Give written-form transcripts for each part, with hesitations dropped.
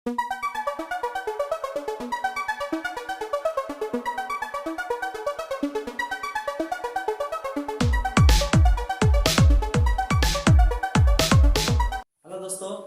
दोस्तों,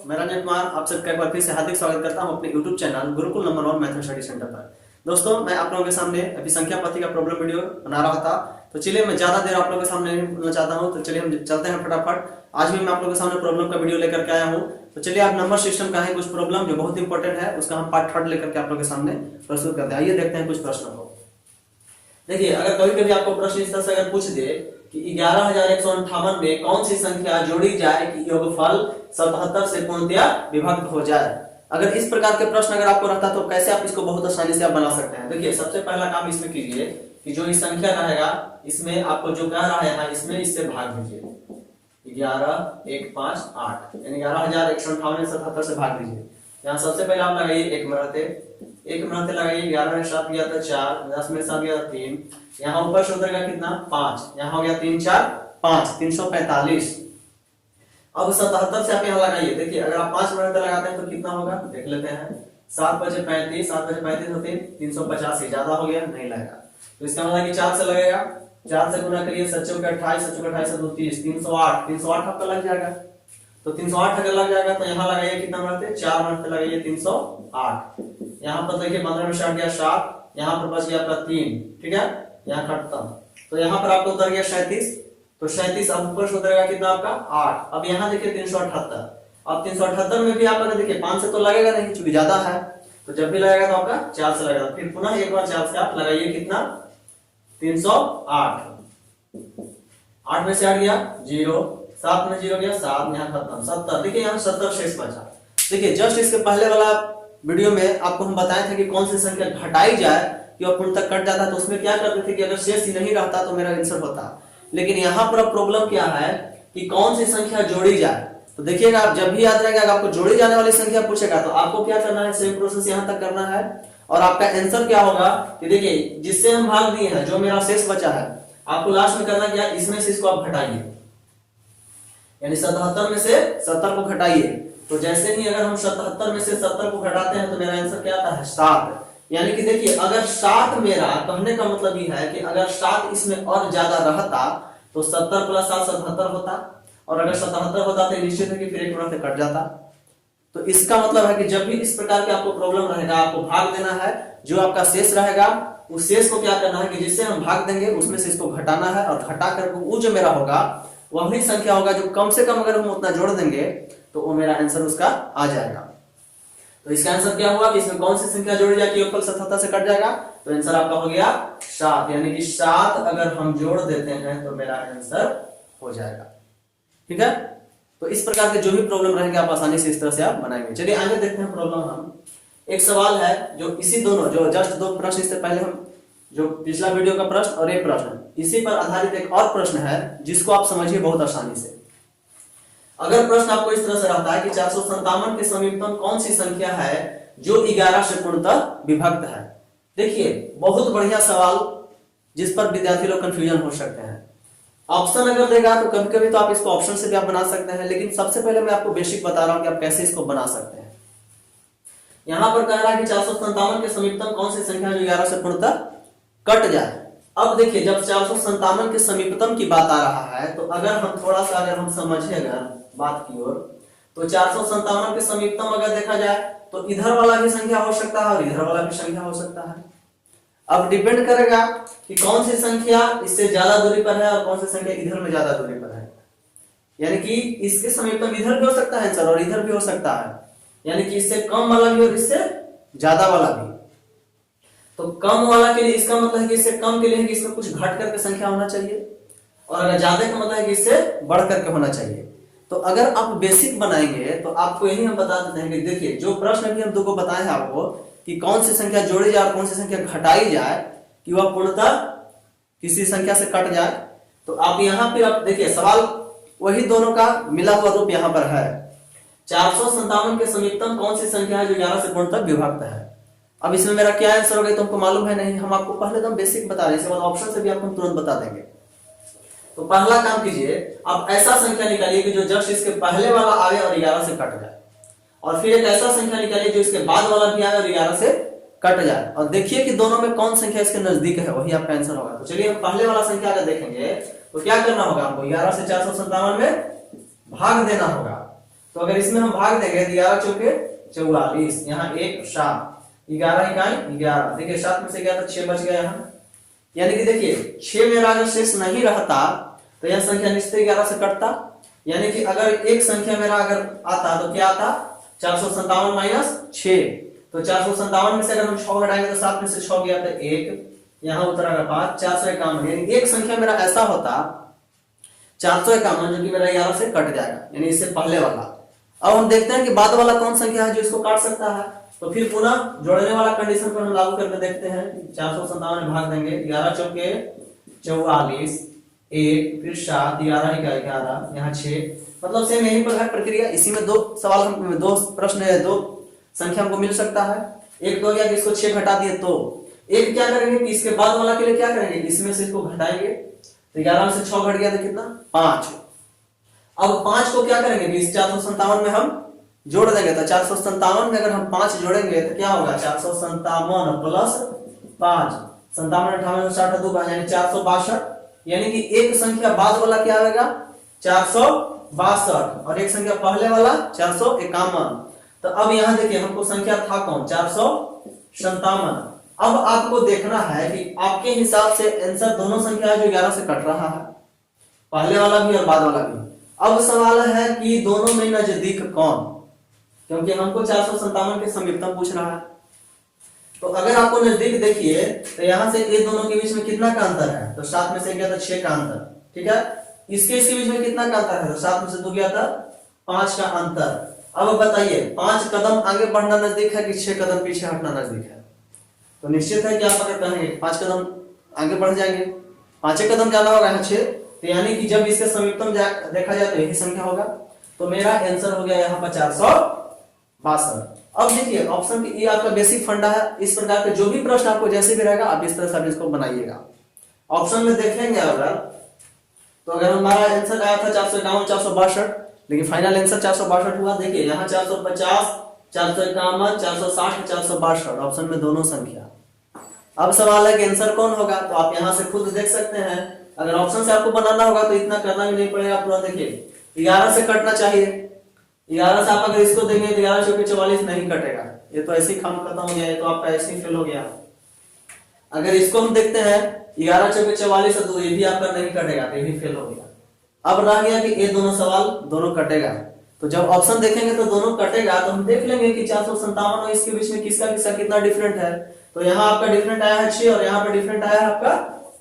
मैं रंजन कुमार आप सबका एक बार फिर से हार्दिक स्वागत करता हूं अपने YouTube channel Gurukul number 1 math study centre पर। दोस्तों, मैं आप लोगों के सामने अभी संख्या पद्धति का प्रॉब्लम वीडियो बना रहा था, तो चलिए मैं ज्यादा देर आप लोगों के सामने नहीं बोलना चाहता हूं, तो चलिए हम चलते हैं फटाफट। आज भी मैं आप लोगों के सामने प्रॉब्लम का वीडियो लेकर के आया हूं। तो चलिए, आप नंबर सिस्टम का है कुछ प्रॉब्लम जो बहुत इंपॉर्टेंट है, उसका हम पार्ट 3 लेकर के आप लोगों के सामने प्रस्तुत करते हैं। आइए देखते हैं कुछ प्रश्नों को। देखिए, अगर कभी कभी आपको प्रश्न इस तरह से अगर पूछ दे कि 11,158 में कौन सी संख्या जोड़ी जाए कि योगफल 77 से पूर्णतया विभक्त हो जाए, अगर इस प्रकार के प्रश्न अगर आपको रहता तो कैसे आप इसको बहुत आसानी से आप बना सकते हैं। देखिए, सबसे पहला काम इसमें कीजिए कि जो इस संख्या रहेगा इसमें आपको जो कह रहा है इसमें इससे भाग दीजिए। 11 1 5 8 यानी 11,158 77 से भाग दीजिए। यहाँ सबसे पहले आप लगाइए एक मरते लगाइए। 11 में 7 गया था 4, 10 में 7 गया 3, यहाँ ऊपर से उतरेगा कितना 5, यहाँ हो गया 3 4 5 345। अब 77 से आप यहाँ लगाइए। देखिए, अगर आप 5 मरते लगाते हैं तो कितना होगा देख लेते हैं। 7 बजे 35 होते 385, ज्यादा हो गया नहीं लगेगा, तो इसका मतलब कि 4 से लगेगा। 4 से गुना करिए, 7 चौके 28, 7 चौके 28 2 30, 308 आपका लग जाएगा। तो 308 अगर लग जाएगा तो यहाँ लगाइए कितना मरते 4 मरते लगाइए 308। यहाँ पर देखिए 15 में 60 गया 7, यहाँ पर बच गया आपका 3, ठीक है, यहाँ खत्म। तो यहाँ पर आपको उतर गया 37, तो 37 अब ऊपर से उतरेगा कितना आपका 8। अब यहाँ देखिए 378, अब 378 में भी आप देखिए 5 से तो लगेगा नहीं क्योंकि ज्यादा है, तो जब भी लगेगा तो आपका 4 से लगेगा। फिर पुनः एक बार 4 से आप लगाइए कितना 308, 8 में से 8 गया 0, 7 में 0 गया 7, यहाँ खत्म 70। देखिए यहाँ 70 शेष बचा। देखिए, जस्ट इसके पहले वाला वीडियो में आपको हम बताए थे कि कौन सी संख्या घटाई जाए कि वह पूर्ण तक कट जाता, तो उसमें क्या करते थे कि अगर शेष ही नहीं रहता तो मेरा आंसर होता। लेकिन यहाँ पर प्रॉब्लम क्या है कि कौन सी संख्या जोड़ी जाए। तो देखिएगा, आप जब भी याद रहेगा आपको जोड़ी जाने वाली संख्या पूछेगा तो आपको क्या करना है, सेम प्रोसेस यहाँ तक करना है। और आपका आंसर क्या होगा कि देखिए, जिससे हम भाग दिए हैं जो मेरा शेष बचा है, आपको लास्ट में करना क्या, इसमें से इसको आप घटाइए, यानी 77 में से 70 को घटाइए। तो जैसे ही अगर हम 77 में से 70 को घटाते हैं तो मेरा आंसर क्या आता है 7। यानी कि देखिए, अगर 7 मेरा कहने का मतलब ये है कि अगर 7 इसमें और ज्यादा रहता तो 70 + 7 77 होता, और अगर 77 होता तो निश्चित है कि फिर एक से कट जाता। तो इसका मतलब है कि जब भी इस प्रकार के आपको प्रॉब्लम रहेगा, आपको भाग देना है, जो आपका शेष रहेगा उस शेष को क्या करना है कि जिससे हम भाग देंगे उसमें से इसको घटाना है, और घटा कर वो जो मेरा होगा वही संख्या होगा जो कम से कम अगर हम उतना जोड़ देंगे तो वो मेरा आंसर उसका आ जाएगा। तो इसका आंसर क्या हुआ कि इसमें कौन सी संख्या जोड़ी जाएगी योगफल 77 से कट जाएगा, तो आंसर आपका हो गया 7। यानी कि 7 अगर हम जोड़ देते हैं तो मेरा आंसर हो जाएगा। ठीक है, तो इस प्रकार के जो भी प्रॉब्लम रहेंगे आप आसानी से इस तरह से आप बनाएंगे। चलिए आगे देखते हैं प्रॉब्लम। हम एक सवाल है जो इसी दोनों जो जस्ट 2 प्रश्न इससे पहले हम जो पिछला वीडियो का प्रश्न और एक प्रश्न, इसी पर आधारित एक और प्रश्न है जिसको आप समझिए बहुत आसानी से। अगर प्रश्न आपको इस तरह से रहता है कि 457 के समीपतम कौन सी संख्या है जो 11 से पूर्णतः विभक्त है। देखिए, बहुत बढ़िया सवाल जिस पर विद्यार्थी लोग कंफ्यूजन हो सकते हैं। ऑप्शन अगर देगा तो कभी कभी तो आप इसको ऑप्शन से भी आप बना सकते हैं, लेकिन सबसे पहले मैं आपको बेसिक बता रहा हूं कि आप कैसे इसको बना सकते हैं। यहां पर कह रहा है कि 457 के समीपतम कौन सी संख्या जो 11 से पूर्णतः कट जाए। अब देखिए, जब 457 के समीपतम की बात आ रहा है तो अगर हम थोड़ा सा अगर हम समझिएगा बात की ओर, तो 457 के समीपतम अगर देखा जाए तो इधर वाला भी संख्या हो सकता है और इधर वाला भी संख्या हो सकता है। अब डिपेंड करेगा कि कौन सी संख्या इससे ज्यादा दूरी पर है और कौन सी संख्या इधर में ज्यादा दूरी पर है। यानी कि इसके समीपतम इधर भी हो सकता है आंसर और इधर भी हो सकता है, यानी कि इससे कम वाला भी और इससे ज्यादा वाला भी। तो कम वाला के लिए इसका मतलब है कि इससे कम के लिए है कि इसमें कुछ घट करके संख्या होना चाहिए, और अगर ज्यादा का मतलब है कि इससे बढ़ करके होना चाहिए। तो अगर आप बेसिक बनाएंगे तो आपको यही हम बता देते हैं कि देखिए, जो प्रश्न भी हम 2 को बताए हैं आपको कि कौन सी संख्या जोड़ी जाए और कौन सी संख्या घटाई जाए कि वह पूर्णतः किसी संख्या से कट जाए, तो आप यहाँ पे आप देखिए सवाल वही दोनों का मिला हुआ रूप यहाँ पर है। 457 के समीपतम कौन सी संख्या है जो 11 से पूर्णतः विभक्त है। अब इसमें मेरा क्या आंसर होगा तो हमको मालूम है नहीं, हम आपको पहले तो हम बेसिक बता रहे हैं, इसके बाद ऑप्शन से भी आपको तुरंत बता देंगे। तो पहला काम कीजिए, आप ऐसा संख्या निकालिए कि जो जस्ट इसके पहले वाला आवे और 11 से कट जाए। और फिर एक ऐसा संख्या निकालिए जो इसके बाद वाला भी आए और 11 से कट जाए, और देखिए कि दोनों में कौन संख्या इसके नजदीक है, वही आपका आंसर होगा। तो चलिए हम पहले वाला संख्या अगर देखेंगे तो क्या करना होगा, हमको 11 से 457 में भाग देना होगा। तो अगर इसमें हम भाग देंगे 11 चौके 44, यहाँ 1 7, 11 इकाई 11, देखिए 7 में से गया तो 6 बच गया यहाँ, यानी कि देखिए 6 मेरा अगर शेष नहीं रहता तो यह संख्या निश्चित 11 से कटता, यानी कि अगर एक संख्या मेरा अगर आता तो क्या आता, 457 माइनस 6, तो 457 में से अगर हम 6 घटाएंगे तो 7 में से 6 गया तो 1, यहाँ उतरा 5, 451, यानी एक संख्या मेरा ऐसा होता 451 जो कि मेरा 11 से कट जाएगा, यानी इससे पहले वाला। अब हम देखते हैं कि बाद वाला कौन संख्या है जो इसको काट सकता है, तो फिर पुनः जोड़ने वाला कंडीशन पर हम लागू करके देखते हैं। 457 में भाग देंगे, 11 चौके 44, 1 फिर 7, 11 का 11, यहाँ 6, मतलब सेम यही पर है प्रक्रिया। इसी में दो सवाल हम दो प्रश्न है, दो संख्या हमको मिल सकता है। एक तो गया कि इसको 6 घटा दिए, तो एक क्या करेंगे कि इसके बाद वाला के लिए क्या करेंगे, इसमें से इसको घटाएंगे, तो 11 से 6 घट गया तो कितना 5। अब 5 को क्या करेंगे कि इस 457 में हम जोड़ देंगे, तो 457 में अगर हम 5 जोड़ेंगे तो क्या होगा, 457 प्लस 5, 57 58 60 2 यानी 462, यानी कि एक संख्या बाद वाला क्या आएगा 462 और एक संख्या पहले वाला 451। तो अब यहां देखिए हमको संख्या था कौन 457। अब आपको देखना है कि आपके हिसाब से आंसर दोनों संख्या है जो 11 से कट रहा है, पहले वाला भी और बाद वाला भी। अब सवाल है कि दोनों में नजदीक कौन, क्योंकि हमको 457 के समीपतम पूछ रहा है। तो अगर आपको नजदीक देखिए तो यहां से ये दोनों के बीच में कितना का अंतर है, तो 7 में से गया था 6 का अंतर, ठीक है। इसके बीच में कितना का अंतर है, तो 7 में से 2 गया था 5 का अंतर। अब बताइए 5 कदम आगे बढ़ना नजदीक है कि 6 कदम पीछे हटना नजदीक है, तो निश्चित है कि आप अगर कहेंगे 5 कदम आगे बढ़ जाएंगे, 5 कदम जाना होगा यहाँ 6, तो यानी कि जब इसके समीपतम देखा जाए तो यही संख्या होगा। तो मेरा आंसर हो गया यहाँ पर 462। अब देखिए ऑप्शन ये आपका बेसिक फंडा है, इस प्रकार के जो भी प्रश्न आपको जैसे भी रहेगा आप इस तरह से इसको बनाइएगा। ऑप्शन में देखेंगे अगर, तो अगर हमारा आंसर आया था 451 462, लेकिन फाइनल आंसर 462 हुआ। देखिए यहाँ 450 451 460 462 ऑप्शन में दोनों संख्या। अब सवाल है कि आंसर कौन होगा, तो आप यहाँ से खुद देख सकते हैं। अगर ऑप्शन से आपको बनाना होगा तो इतना करना भी नहीं पड़ेगा पूरा। देखिए 11 से कटना चाहिए, 11 से आप अगर इसको देंगे तो 11 चौके 44 नहीं कटेगा, ये तो ऐसे ही काम खत्म हो गया, ये तो आपका ऐसे ही फेल हो गया। अगर इसको हम देखते हैं 11 चौके 44 और 2, ये भी आपका नहीं कटेगा, तो ये भी फेल हो गया। अब रह गया कि ये दोनों सवाल दोनों कटेगा, तो जब ऑप्शन देखेंगे तो दोनों कटेगा, तो हम देख लेंगे कि 457 और इसके बीच में किसका किसका कितना डिफरेंट है। तो यहाँ आपका डिफरेंट आया है 6 और यहाँ पे डिफरेंट आया है आपका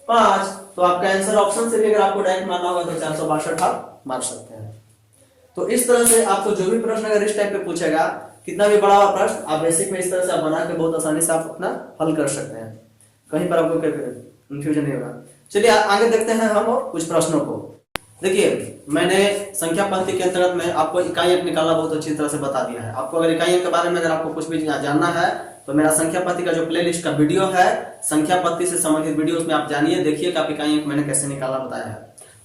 5, तो आपका आंसर ऑप्शन से भी अगर आपको डायरेक्ट मानना होगा तो 462 आप मार सकते हैं। तो इस तरह से आपको जो भी प्रश्न अगर इस टाइप पे पूछेगा, कितना भी बड़ा प्रश्न, आप बेसिक में इस तरह से आप बना के बहुत आसानी से आप अपना हल कर सकते हैं, कहीं पर आपको कंफ्यूजन नहीं होगा। चलिए आगे देखते हैं हम और कुछ प्रश्नों को। देखिए मैंने संख्या पद्धति के अंतर्गत में आपको इकाई अंक निकालना बहुत अच्छी तरह से बता दिया है। आपको अगर इकाई अंक के बारे में अगर आपको कुछ भी जानना है तो मेरा संख्या पद्धति का जो प्लेलिस्ट का वीडियो है, संख्या पद्धति से संबंधित वीडियो, उसमें आप जानिए, देखिए कि आप इकाई अंक मैंने कैसे निकालना बताया है।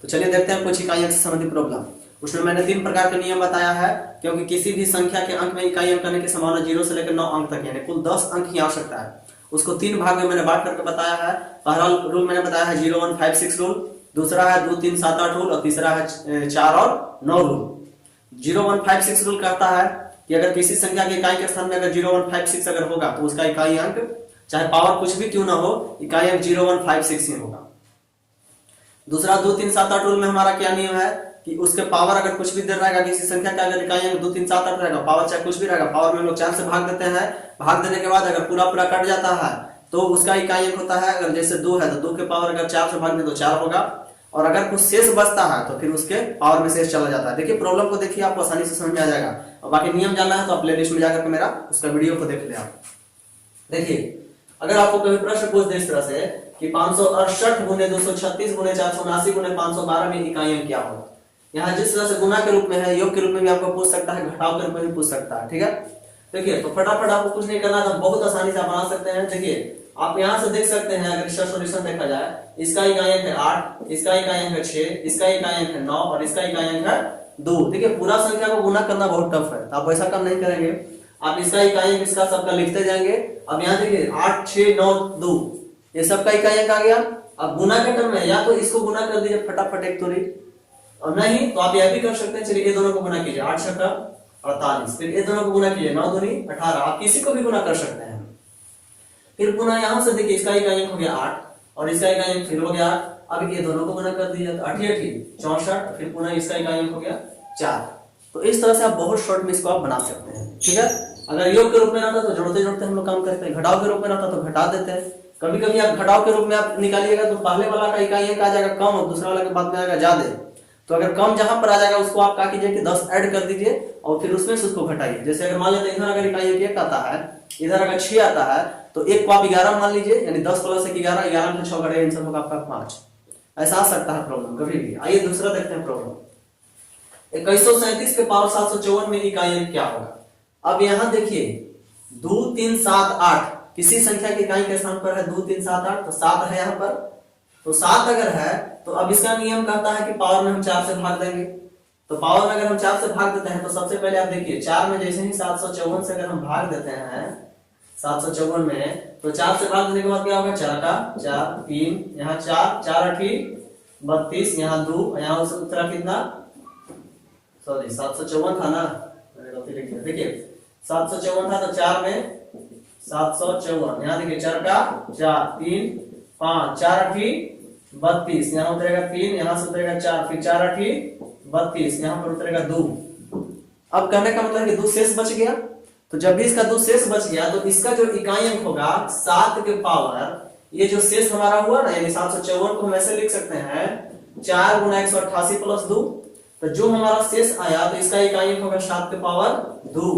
तो चलिए देखते हैं कुछ इकाई अंक से संबंधित प्रॉब्लम। उसमें मैंने 3 प्रकार के नियम बताया है, क्योंकि किसी भी संख्या के अंक में इकाई अंक करने की संभावना 0 से लेकर 9 अंक तक, यानी कुल 10 अंक ही आ सकता है। उसको 3 भाग में मैंने बांट करके बताया है। पहला रूल मैंने बताया है 0 1 5 6 रूल, दूसरा है 2 3 7 8 रूल और तीसरा है 4 और 9 रूल। 0 1 5 6 रूल कहता है कि अगर किसी संख्या के इकाई के स्थान में अगर 0 1 5 6 अगर होगा तो उसका इकाई अंक चाहे पावर कुछ भी क्यों ना हो, इकाई अंक 0 1 5 6 ही होगा। दूसरा 2 3 7 8 रूल में हमारा क्या नियम है कि उसके पावर अगर कुछ भी दे रहेगा, किसी संख्या का अगर इकाई अंक 2 3 7 8 रहेगा, पावर चाहे कुछ भी रहेगा, पावर में हम लोग 4 से भाग देते हैं। भाग देने के बाद अगर पूरा कट जाता है तो उसका इकाई अंक होता है, अगर जैसे 2 है तो 2 के पावर अगर 4 से भाग दें तो 4 होगा, और अगर कुछ शेष बचता है तो फिर उसके पावर में शेष चला जाता है। देखिए प्रॉब्लम को देखिए, आपको आसानी से समझ में आ जाएगा। और बाकी नियम जानना है तो आप प्लेलिस्ट में जाकर के मेरा उसका वीडियो को देख ले आप। देखिए अगर आपको कोई प्रश्न पूछ दे इस तरह से कि 568 गुने 236 गुने 479 गुने 512 में इकाई अंक क्या होगा, यहाँ जिस तरह से गुना के रूप में है, योग के रूप में भी आपको पूछ सकता है, घटाव के रूप में भी पूछ सकता है, ठीक है। देखिए तो फटाफट आपको कुछ नहीं करना, तो बहुत आसानी से आप बना सकते हैं। देखिए आप यहाँ से देख सकते हैं, अगर इसका सॉल्यूशन देखा जाए, इसका इकाई अंक है 8, इसका इकाई अंक है 6, इसका इकाई अंक है 9 और इसका इकाई अंक है 2। देखिए पूरा संख्या को गुना करना बहुत टफ है, तो आप वैसा काम नहीं करेंगे, आप इसका इकाई अंक इसका सबका लिखते जाएंगे। अब यहाँ देखिए 8 6 9 2 ये सबका इकाई अंक आ गया। अब गुना के टर्म में या तो इसको गुना कर दीजिए फटाफट एक तोड़ी, और नहीं तो आप यह भी कर सकते हैं, चलिए ये दोनों को गुना कीजिए 8 छक्का 48, फिर ये दोनों को गुना कीजिए 9 दूनी 18, आप किसी को भी गुना कर सकते हैं। फिर पुनः यहां से देखिए इसका इकाई अंक हो गया 8 और इसका इकाई अंक फिर हो गया 8, अब ये दोनों को गुना कर दीजिए तो 8 64, फिर पुनः इसका इकाई अंक हो गया 4। तो इस तरह से आप बहुत शॉर्ट में इसको आप बना सकते हैं, ठीक है। अगर योग के रूप में रहता तो जोड़ते जोड़ते हम लोग काम करते हैं, घटाव के रूप में रहता तो घटा देते हैं। कभी कभी आप घटाव के रूप में आप निकालिएगा तो पहले वाला का इकाई अंक आ जाएगा कम और दूसरा वाला के बाद में आएगा ज्यादा, तो अगर कम जहां पर आ जाएगा उसको आप क्या कीजिए कि 10 ऐड कर दीजिए और फिर उसमें से उसको घटाइए। जैसे अगर मान लेते हैं इधर अगर इकाई अंक 1 आता है, इधर अगर 6 आता है, तो 1 को आप 11 मान लीजिए, यानी 10 प्लस 1 11, 11 में 6 घटाइए, आंसर होगा आपका 5। ऐसा आ सकता है प्रॉब्लम कभी भी। आइए दूसरा देखते हैं प्रॉब्लम। 2137 के पावर 754 में इकाई अंक क्या होगा। अब यहाँ देखिए 2 3 7 8 किसी संख्या की इकाई के स्थान पर है 2 3 7 8, तो 7 है यहाँ पर, तो 7 अगर है तो अब इसका नियम कहता है कि पावर में हम 4 से भाग देंगे। तो पावर में अगर हम 4 से भाग देते हैं तो सबसे पहले आप देखिए 4 में जैसे ही 754 से अगर हम भाग देते हैं 754 में, तो 4 से भाग देने के बाद क्या होगा 4 का 4 3 यहाँ 4 4 8 32 यहाँ 2 यहाँ उत्तरा कितना, सॉरी 754 था ना, मैंने गलती लिख दिया। देखिए 754 था तो 4 में 754 यहाँ देखिए 4 का 4 3 5 4 8 32 यहाँ उतरेगा 3 यहाँ से उतरेगा 4 फिर 4 8 32 यहाँ पर उतरेगा 2। अब कहने का मतलब है कि 2 शेष बच गया, तो जब भी इसका 2 शेष बच गया तो इसका जो इकाई अंक होगा 7 के पावर, ये जो शेष हमारा हुआ ना यानी 754 को हम ऐसे लिख सकते हैं 4 गुना 188 प्लस 2, तो जो हमारा शेष आया तो इसका इकाई अंक होगा 7 के पावर 2।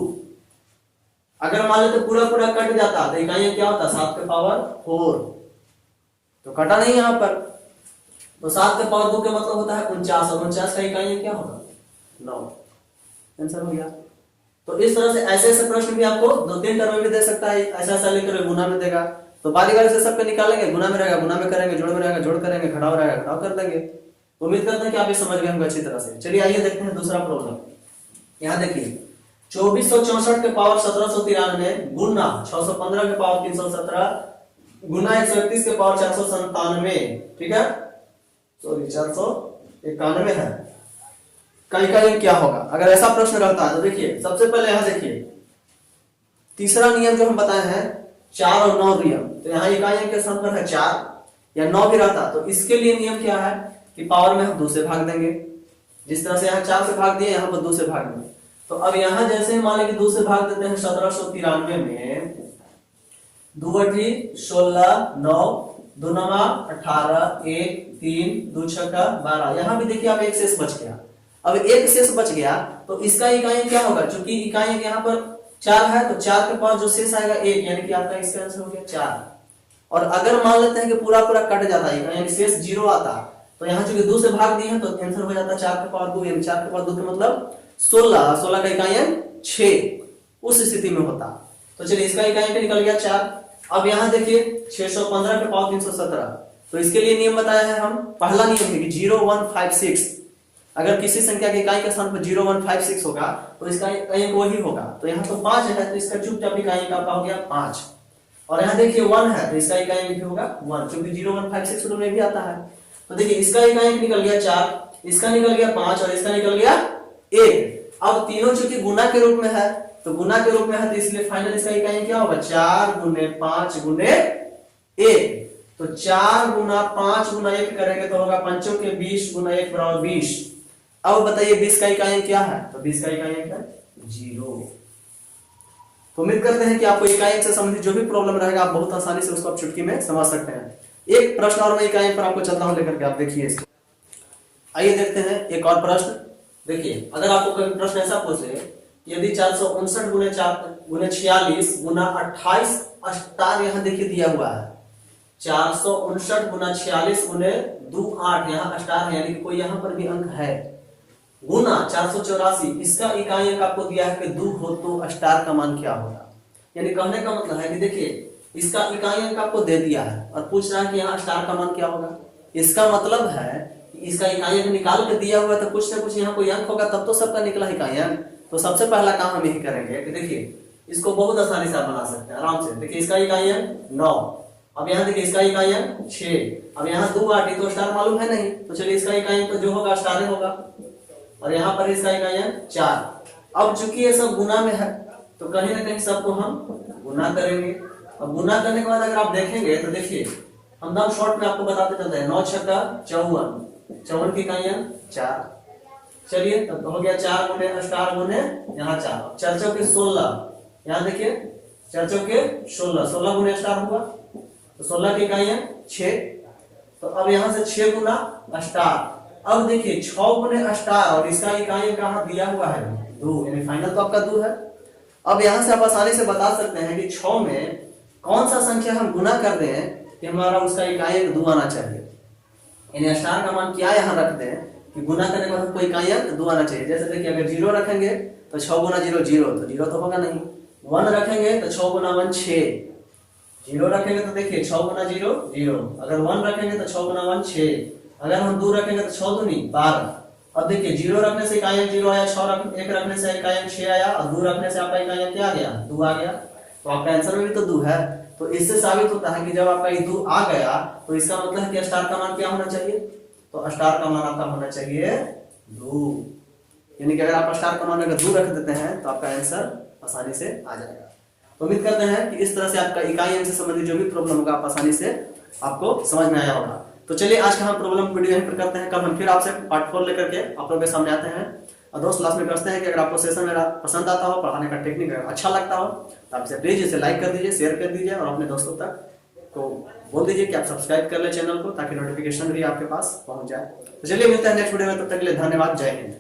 अगर मान लेते पूरा पूरा कट जाता तो इकाई अंक क्या होता 7 के पावर 4, तो कटा नहीं यहाँ पर, तो 7 के पावर 2 का मतलब होता है 49 और 49 का इकाई अंक क्या होगा 9, आंसर हो गया। तो इस तरह से ऐसे ऐसे प्रश्न भी आपको 2-3 टर्म में भी दे सकता है, ऐसा ऐसा लेकर गुना में देगा, तो बारी बारी से सबके निकालेंगे, गुना में रहेगा गुना में करेंगे, जोड़ में रहेगा जोड़ करेंगे, घटाव रहेगा घटाव कर देंगे। उम्मीद करते हैं कि आप ये समझ गए होंगे अच्छी तरह से। चलिए आइए देखते हैं दूसरा प्रॉब्लम। यहाँ देखिए 2464 के पावर 1793 गुना 615 के पावर 317 गुना 131 के पावर 497, ठीक है, सॉरी 491 है, कई का क्या होगा। अगर ऐसा प्रश्न रहता है तो देखिए सबसे पहले यहाँ देखिए तीसरा नियम जो हम बताए हैं 4 और 9 नियम, तो यहाँ इकाई अंक के स्थान पर है 4 या 9 भी रहता, तो इसके लिए नियम क्या है कि पावर में हम 2 से भाग देंगे। जिस तरह से यहाँ 4 से भाग दिए यहाँ पर 2 से भाग देंगे, तो अब यहाँ जैसे मान लें कि 2 से भाग देते हैं 1793 में 2 8 16 9 2 9 18 1 3 2 6 12, यहाँ भी देखिए अब एक शेष बच गया। अब एक शेष बच गया तो इसका इकाई क्या होगा, क्योंकि इकाई यहाँ पर 4 है तो 4 के पास जो शेष आएगा 1, यानी कि आपका इसका आंसर हो गया 4। और अगर मान लेते हैं कि पूरा पूरा कट जाता है यानी शेष 0 आता, तो यहाँ चूंकि 2 से भाग दिए हैं तो आंसर हो जाता है 4 के पावर 2, यानी 4 के पावर 2 का मतलब 16, 16 का इकाई अंक 6 उस स्थिति में होता। तो चलिए इसका इकाई अंक निकल गया 4। अब यहाँ देखिए 615 के पावर 317, तो इसके लिए नियम बताया है हम, पहला नियम है कि 0156, अगर किसी संख्या के इकाई के स्थान पर 0156 होगा तो इसका इकाई अंक वही होगा। तो यहाँ तो 5 है तो इसका चुपचाप इकाई अंक आपका हो गया 5, और यहाँ देखिए 1 है तो इसका इकाई अंक होगा 1, क्योंकि 0156 रूप में भी आता है। तो देखिए इसका इकाई अंक निकल गया 4, इसका निकल गया 5 और इसका निकल गया 1। अब तीनों चूंकि गुना के रूप में है, तो गुना के रूप में है तो इसलिए फाइनल इसका इकाई अंक क्या होगा 4 गुने 5 गुने 1, तो 4 गुना 5 गुना 1 करेंगे तो होगा 5 के 20 गुना 1 बराबर 20। अब बताइए 20 का इकाई अंक क्या है, तो 20 का इकाई अंक है 0। तो उम्मीद करते हैं कि आपको इकाई अंक से संबंधित जो भी प्रॉब्लम रहेगा आप बहुत आसानी से उसको आप चुटकी में समझ सकते हैं। एक प्रश्न और मैं इकाई अंक पर आपको चलता हूं लेकर के, आप देखिए इसको। आइए देखते हैं एक और प्रश्न। देखिए अगर आपको कोई प्रश्न ऐसा पूछे यदि 459 गुने 46 गुना 28 स्टार यहाँ देखिए दिया हुआ है, 459 गुना 46 गुने 2 8 यहाँ स्टार है, यानी कोई यहाँ पर भी अंक है, गुना 484 इसका इकाई अंक आपको दिया है कि 2 हो तो स्टार का मान क्या होगा। यानी कहने का मतलब है कि देखिए इसका इकाई अंक आपको दे दिया है और पूछ रहा है कि यहाँ स्टार का मान क्या होगा। इसका मतलब है कि इसका इकाई अंक निकाल के दिया हुआ है तो कुछ ना कुछ यहाँ कोई अंक होगा तब तो सबका निकला इकाई अंक। तो सबसे पहला काम हम यही करेंगे कि देखिए इसको बहुत आसानी से आप बना सकते हैं आराम से। देखिए इसका इकाई अंक 9, अब यहाँ देखिए इसका इकाई अंक 6, अब यहाँ 2 8 तो स्टार मालूम है नहीं, तो चलिए इसका इकाई अंक तो जो होगा स्टार होगा, और यहाँ पर इसका इकाई अंक 4। अब चूंकि ये सब गुना में है तो कहीं ना कहीं सबको हम गुना करेंगे। अब गुना करने के बाद अगर आप देखेंगे तो देखिए हम दम शॉर्ट में आपको बताते चलते हैं, 9 छक्का 54, 54 की इकाई अंक 4। चलिए तब हो गया 4 गुने स्टार गुने यहाँ 4, 4 चौके 16, यहाँ देखिए 4 चौके 16, 16 गुने स्टार हुआ तो 16 की इकाई अंक 6। तो अब यहाँ से 6 गुना स्टार, अब देखिए 6 गुने स्टार और इसका इकाई कहाँ दिया हुआ है 2, यानी फाइनल तो आपका 2 है। अब यहाँ से आप आसानी से बता सकते हैं कि 6 में कौन सा संख्या हम गुना कर रहे हैं कि हमारा उसका इकाई अंक 2 आना चाहिए, यानी स्टार का मान क्या यहाँ रखते हैं कि गुना करने के बाद हमको इकाई अंक 2 आना चाहिए। जैसे देखिए अगर 0 रखेंगे तो 6 गुना 0 0, तो 0 तो होगा नहीं। 1 रखेंगे तो 6 गुना 1 6, 0 रखेंगे तो देखिए 6 गुना 0 0, अगर 1 रखेंगे तो 6 गुना 1 6, अगर हम 2 रखेंगे तो 6 दूनी 12। अब देखिए 0 रखने से इकाई अंक 0 आया, 1 रखने से इकाई अंक 6 आया, और 2 रखने से आपका इकाई अंक क्या आ गया 2 आ गया। तो आपका आंसर में भी तो 2 है। तो इससे साबित होता है कि जब आपका ये 2 आ गया तो इसका मतलब है कि स्टार का मान क्या होना चाहिए, तो स्टार का मान आपका होना चाहिए 2, यानी कि अगर आप स्टार का मान अगर 2 रख देते हैं तो आपका आंसर आसानी से आ जाएगा। तो उम्मीद करते हैं कि इस तरह से आपका इकाई अंक से संबंधित जो भी प्रॉब्लम होगा आप आसानी से आपको समझ में आया होगा। तो चलिए आज का हम प्रॉब्लम वीडियो यहीं पर करते हैं, कल हम फिर आपसे पार्ट 4 लेकर के आप लोगों के सामने आते हैं। और दोस्त लास्ट में करते हैं कि अगर आपको सेशन मेरा पसंद आता हो, पढ़ाने का टेक्निक अच्छा लगता हो तो आप इसे प्लीज इसे लाइक कर दीजिए, शेयर कर दीजिए और अपने दोस्तों तक को बोल दीजिए कि आप सब्सक्राइब कर ले चैनल को, ताकि नोटिफिकेशन भी आपके पास पहुंच जाए। तो चलिए मिलते हैं नेक्स्ट वीडियो में, तब तक के लिए धन्यवाद, जय हिंद।